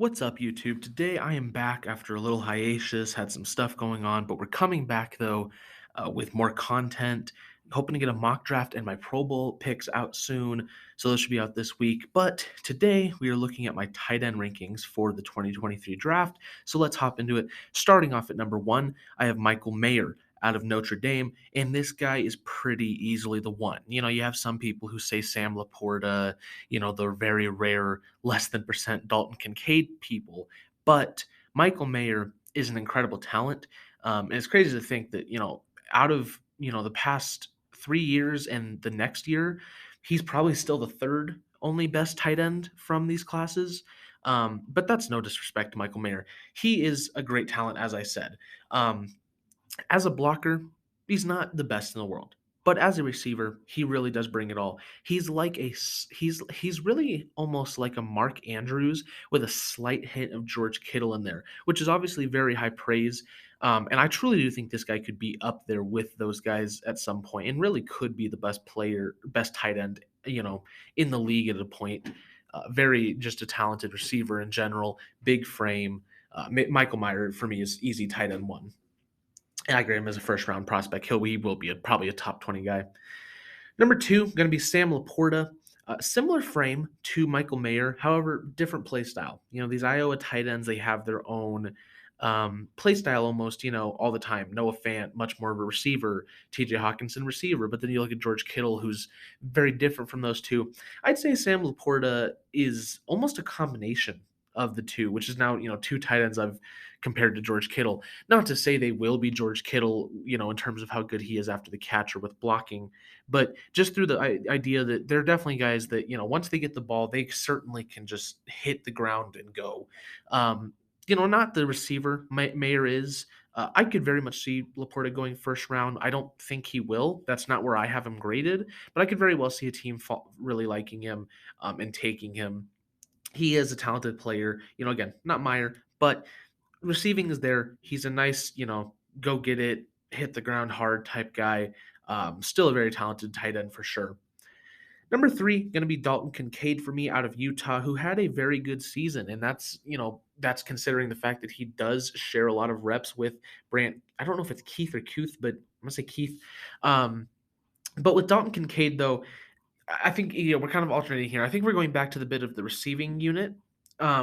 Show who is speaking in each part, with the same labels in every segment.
Speaker 1: What's up, YouTube? Today I am back after a little hiatus, had some stuff going on, but we're coming back though with more content. Hoping to get a mock draft and my Pro Bowl picks out soon, so those should be out this week. But today we are looking at my tight end rankings for the 2023 draft, so let's hop into it. Starting off at number one, I have Michael Mayer out of Notre Dame, and this guy is pretty easily the one. You have some people who say Sam Laporta, the very rare less than percent Dalton Kincaid people. But Michael Mayer is an incredible talent. And it's crazy to think that, out of, the past 3 years and the next year, he's probably still the third only best tight end from these classes. But that's no disrespect to Michael Mayer. He is a great talent, as I said. As a blocker, he's not the best in the world. But as a receiver, he really does bring it all. He's really almost like a Mark Andrews with a slight hint of George Kittle in there, which is obviously very high praise. And I truly do think this guy could be up there with those guys at some point, and really could be the best player, best tight end, in the league at a point. Very just a talented receiver in general, big frame. Michael Meyer for me is easy tight end one. And I grade him as a first round prospect. He will be probably a top 20 guy. Number two, going to be Sam Laporta. Similar frame to Michael Mayer, however, different play style. These Iowa tight ends, they have their own play style almost, all the time. Noah Fant, much more of a receiver. TJ Hawkinson, receiver. But then you look at George Kittle, who's very different from those two. I'd say Sam Laporta is almost a combination of the two, which is now, two tight ends I've compared to George Kittle. Not to say they will be George Kittle, in terms of how good he is after the catch or with blocking, but just through the idea that they're definitely guys that, once they get the ball, they certainly can just hit the ground and go. Not the receiver Mayer is. I could very much see Laporta going first round. I don't think he will. That's not where I have him graded, but I could very well see a team really liking him and taking him. He is a talented player. Again, not Meyer, but receiving is there. He's a nice, go get it, hit the ground hard type guy. Still a very talented tight end for sure. Number three, going to be Dalton Kincaid for me out of Utah, who had a very good season. And that's considering the fact that he does share a lot of reps with Brant. I don't know if it's Keith or Kuth, but I'm going to say Keith. But with Dalton Kincaid, though, I think we're kind of alternating here. I think we're going back to the bit of the receiving unit,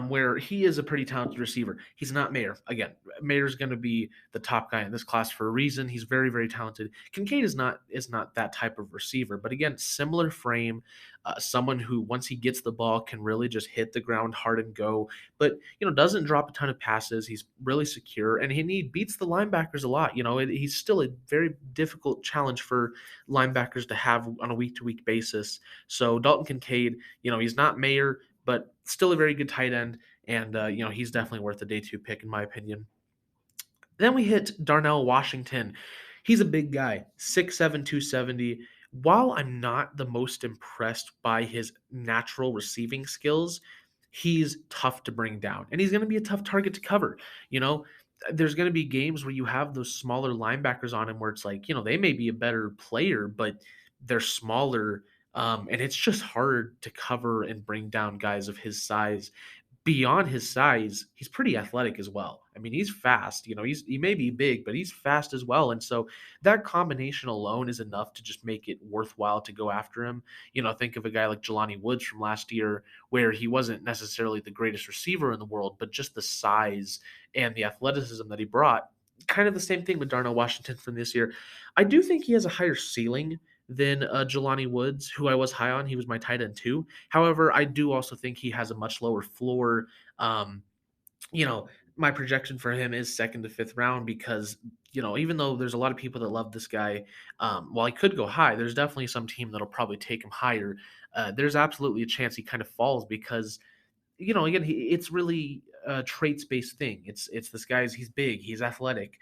Speaker 1: where he is a pretty talented receiver. He's not Mayer. Again, Mayer's going to be the top guy in this class for a reason. He's very, very talented. Kincaid is not that type of receiver, but again, similar frame, someone who once he gets the ball can really just hit the ground hard and go. But doesn't drop a ton of passes. He's really secure, and he beats the linebackers a lot. He's still a very difficult challenge for linebackers to have on a week to week basis. So Dalton Kincaid, he's not Mayer, but still a very good tight end. And, he's definitely worth a day two pick, in my opinion. Then we hit Darnell Washington. He's a big guy, 6'7, 270. While I'm not the most impressed by his natural receiving skills, he's tough to bring down. And he's going to be a tough target to cover. You know, there's going to be games where you have those smaller linebackers on him where it's like, they may be a better player, but they're smaller. And it's just hard to cover and bring down guys of his size. Beyond his size, he's pretty athletic as well. I mean, he's fast. He may be big, but he's fast as well. And so that combination alone is enough to just make it worthwhile to go after him. Think of a guy like Jelani Woods from last year, where he wasn't necessarily the greatest receiver in the world, but just the size and the athleticism that he brought. Kind of the same thing with Darnell Washington from this year. I do think he has a higher ceiling than Jelani Woods, who I was high on. He was my tight end too. However, I do also think he has a much lower floor. Um, my projection for him is second to fifth round because, even though there's a lot of people that love this guy, while he could go high, there's definitely some team that'll probably take him higher. There's absolutely a chance he kind of falls because again, it's really a traits based thing. It's this guy's. He's big. He's athletic.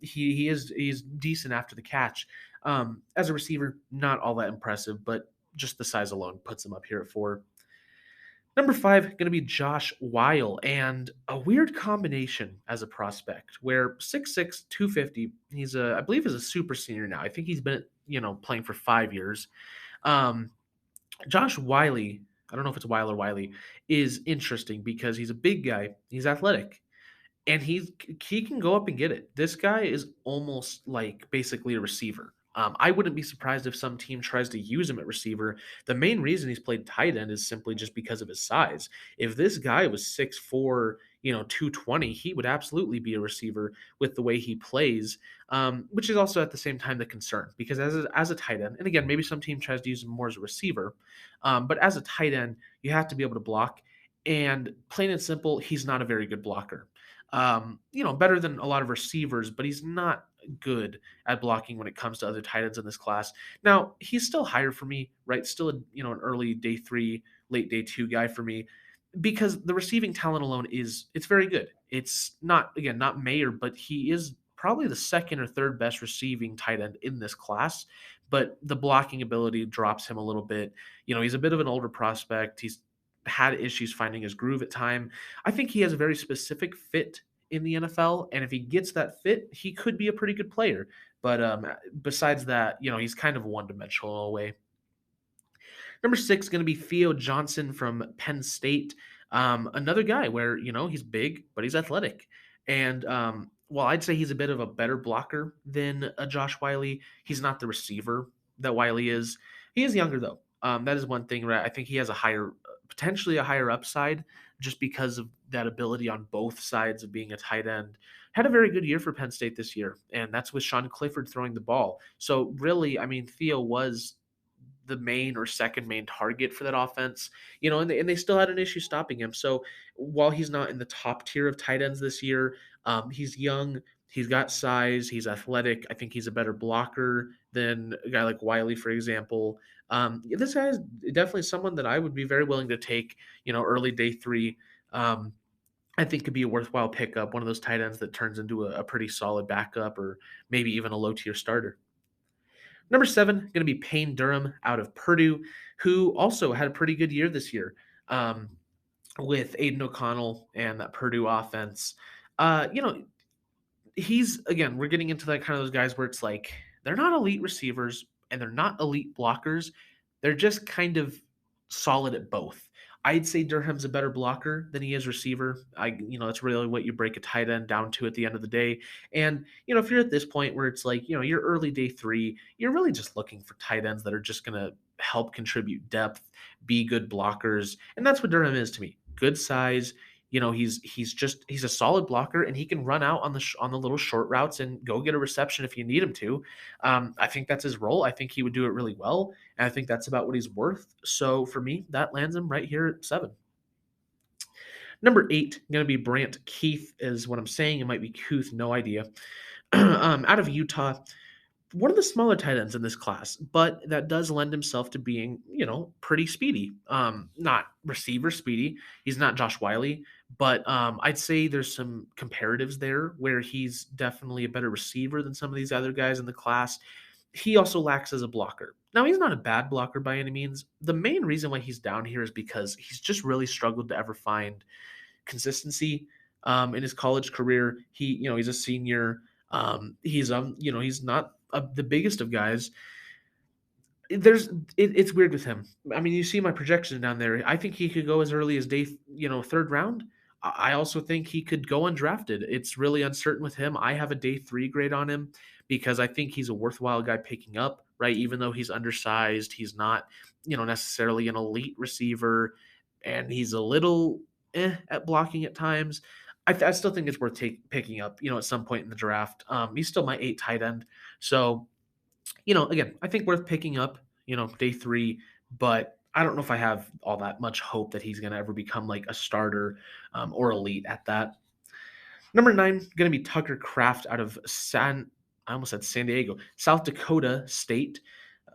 Speaker 1: He's decent after the catch. As a receiver, not all that impressive, but just the size alone puts him up here at four. Number five, going to be Josh Weil, and a weird combination as a prospect, where 6'6", 250. I believe, is a super senior now. I think he's been, playing for 5 years. Um, Josh Wiley, I don't know if it's Weil or Wiley, is interesting because he's a big guy, he's athletic, and he can go up and get it. This guy is almost like basically a receiver. I wouldn't be surprised if some team tries to use him at receiver. The main reason he's played tight end is simply just because of his size. If this guy was 6'4", 220, he would absolutely be a receiver with the way he plays, which is also at the same time the concern because as a tight end, and again, maybe some team tries to use him more as a receiver, but as a tight end, you have to be able to block. And plain and simple, he's not a very good blocker. Better than a lot of receivers, but he's not good at blocking when it comes to other tight ends in this class. Now, he's still higher for me, right? Still an early day 3, late day 2 guy for me because the receiving talent alone it's very good. It's not again not Mayer, but he is probably the second or third best receiving tight end in this class. But the blocking ability drops him a little bit. He's a bit of an older prospect. He's had issues finding his groove at time. I think he has a very specific fit in the NFL, and if he gets that fit, he could be a pretty good player. But besides that, he's kind of one dimensional away. Number 6 is going to be Theo Johnson from Penn State. Another guy where, he's big, but he's athletic. And while I'd say he's a bit of a better blocker than Josh Wiley, he's not the receiver that Wiley is. He is younger, though. That is one thing, right? I think he has potentially a higher upside just because of that ability on both sides of being a tight end. Had a very good year for Penn State this year, and that's with Sean Clifford throwing the ball. So really, I mean, Theo was the main or second main target for that offense, and they still had an issue stopping him. So while he's not in the top tier of tight ends this year, he's young, he's got size, he's athletic. I think he's a better blocker than a guy like Wiley, for example. This guy is definitely someone that I would be very willing to take, early day 3. I think could be a worthwhile pickup, one of those tight ends that turns into a pretty solid backup or maybe even a low tier starter. Number 7, going to be Payne Durham out of Purdue, who also had a pretty good year this year with Aiden O'Connell and that Purdue offense. Uh, you know, he's again, we're getting into that kind of those guys where it's like they're not elite receivers and they're not elite blockers. They're just kind of solid at both. I'd say Durham's a better blocker than he is receiver. That's really what you break a tight end down to at the end of the day. And, if you're at this point where it's like, you're early day 3, you're really just looking for tight ends that are just going to help contribute depth, be good blockers. And that's what Durham is to me. Good size, he's a solid blocker and he can run out on on the little short routes and go get a reception if you need him to. I think that's his role. I think he would do it really well, and I think that's about what he's worth. So for me, that lands him right here at 7. Number 8 going to be Brant Keith is what I'm saying. It might be Kuth, no idea. Out of Utah, one of the smaller tight ends in this class, but that does lend himself to being, pretty speedy. Not receiver speedy. He's not Josh Wiley, but I'd say there's some comparatives there where he's definitely a better receiver than some of these other guys in the class. He also lacks as a blocker. Now, he's not a bad blocker by any means. The main reason why he's down here is because he's just really struggled to ever find consistency in his college career. He's a senior. He's not the biggest of guys. It's weird with him. I mean, you see my projection down there. I think he could go as early as day, 3rd round. I also think he could go undrafted. It's really uncertain with him. I have a day 3 grade on him because I think he's a worthwhile guy picking up, right? Even though he's undersized, he's not, necessarily an elite receiver, and he's a little at blocking at times. I still think it's worth picking up, at some point in the draft. He's still my 8 tight end. So, again, I think worth picking up, day 3, but I don't know if I have all that much hope that he's going to ever become like a starter or elite at that. Number 9, going to be Tucker Kraft out of I almost said San Diego, South Dakota State,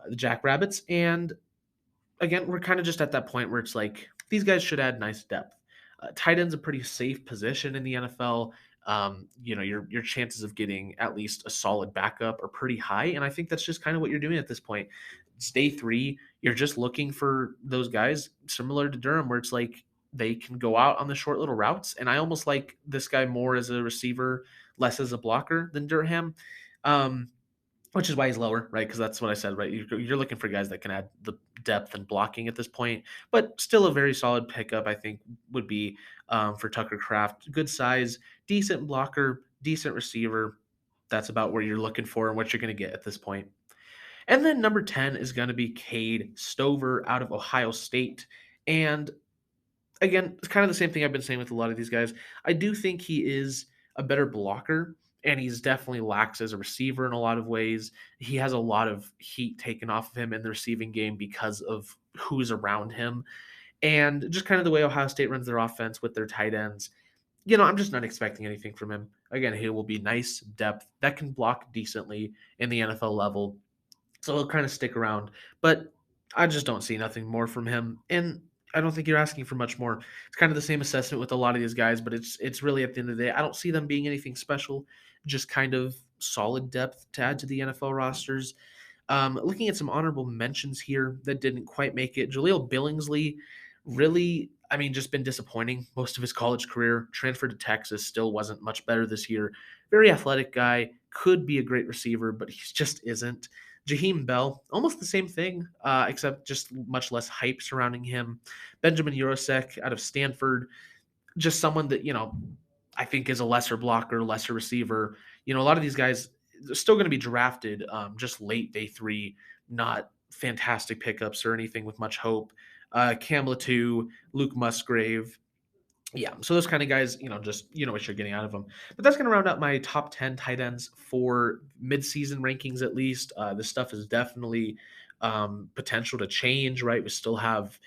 Speaker 1: the Jackrabbits. And again, we're kind of just at that point where it's like these guys should add nice depth. Tight end's a pretty safe position in the NFL. Your chances of getting at least a solid backup are pretty high, and I think that's just kind of what you're doing at this point. It's day 3. You're just looking for those guys similar to Durham, where it's like they can go out on the short little routes, and I almost like this guy more as a receiver, less as a blocker than Durham. Um, which is why he's lower, right? Because that's what I said, right? You're looking for guys that can add the depth and blocking at this point, but still a very solid pickup, I think, would be for Tucker Craft. Good size, decent blocker, decent receiver. That's about where you're looking for and what you're going to get at this point. And then number 10 is going to be Cade Stover out of Ohio State. And again, it's kind of the same thing I've been saying with a lot of these guys. I do think he is a better blocker, and he's definitely lacks as a receiver in a lot of ways. He has a lot of heat taken off of him in the receiving game because of who's around him, and just kind of the way Ohio State runs their offense with their tight ends. I'm just not expecting anything from him. Again, he will be nice depth that can block decently in the NFL level, so he'll kind of stick around. But I just don't see nothing more from him, and I don't think you're asking for much more. It's kind of the same assessment with a lot of these guys, but it's really at the end of the day, I don't see them being anything special. Just kind of solid depth to add to the NFL rosters. Looking at some honorable mentions here that didn't quite make it. Jaleel Billingsley, really, I mean, just been disappointing most of his college career. Transferred to Texas, still wasn't much better this year. Very athletic guy, could be a great receiver, but he just isn't. Jaheim Bell, almost the same thing, except just much less hype surrounding him. Benjamin Urosek out of Stanford, just someone that, I think is a lesser blocker, lesser receiver. A lot of these guys are still going to be drafted just late day three, not fantastic pickups or anything with much hope. Cam Latu, Luke Musgrave, yeah, so those kind of guys, just what you're getting out of them. But that's going to round out my top 10 tight ends for midseason rankings, at least. This stuff is definitely potential to change, right? We still have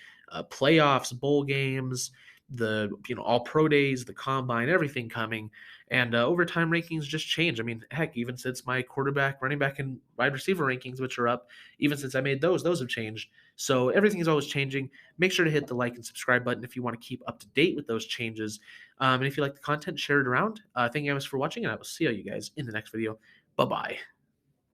Speaker 1: playoffs, bowl games, the all pro days, the combine, everything coming, and overtime rankings just change. I mean, heck, even since my quarterback, running back, and wide receiver rankings, which are up, even since I made those have changed. So everything is always changing. Make sure to hit the like and subscribe button if you want to keep up to date with those changes. And if you like the content, share it around. Thank you guys for watching, and I will see all you guys in the next video. Bye bye.